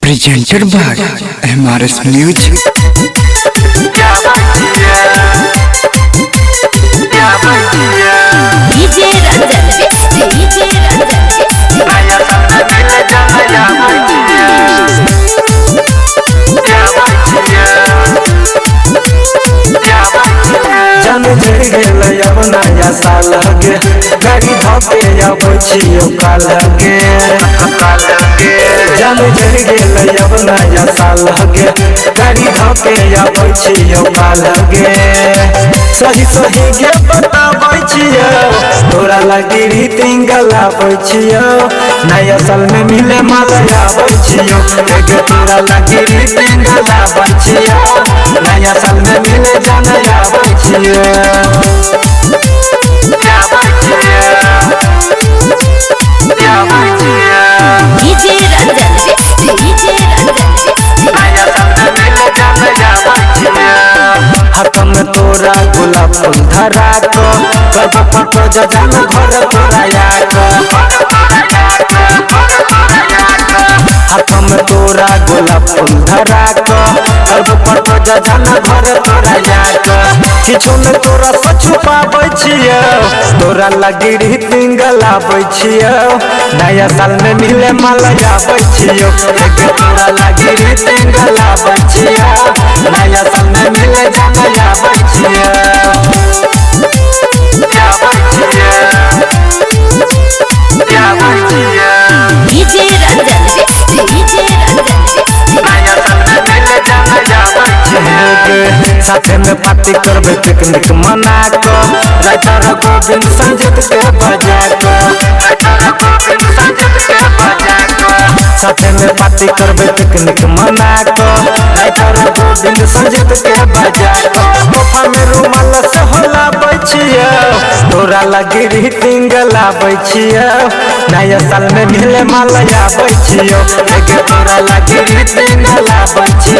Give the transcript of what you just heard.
Presented by MRS Music. DJ Ranjan Mix, DJ जन जड़ गेल अब नया साल गे गाड़ी धोके अब छियो काल गे जन जड़ गेल अब नया साल गे गाड़ी धोके अब छियो काल गे सही सही के बताबै छियो तोरा लगी रीतिंग गलाबै छियो नया साल में मिले माला आबै छियो एगे तोरा लगी रीतिंग गलाबै छियो नया साल में मिले जाना आबै छियो DJ Ranjan Mix, DJ हाथ में तोरा गुलाब फूल धरा को कब फोटो जजन घर तोरा याद हाथ में तोरा गुलाब फूल धरा को कब फोटो जजन घर तोरा याद किछु में तोरा से छुपाबै छियो तोरा लगी रीतिंग गलाबै छियो नया साल में मिले माला आबै छियो एगे तोरा लगी रीतिंग गलाबै छियो नया साल में मिले जाना आबै छियो DJ Ranjan Mix, DJ साथे में पार्टी करबे पिकनिक मना को राइटर गोविंद संजीत के बजा को साथे में पार्टी करबे पिकनिक मना को राइटर गोविंद संजीत के बजा को सोफा में रुमाल से होला बैठियो तोरा लगी रीतिंग लाबै छियो नया साल में मिले माला आबै छियो एगे तोरा लगी रीतिंग लाबै छियो।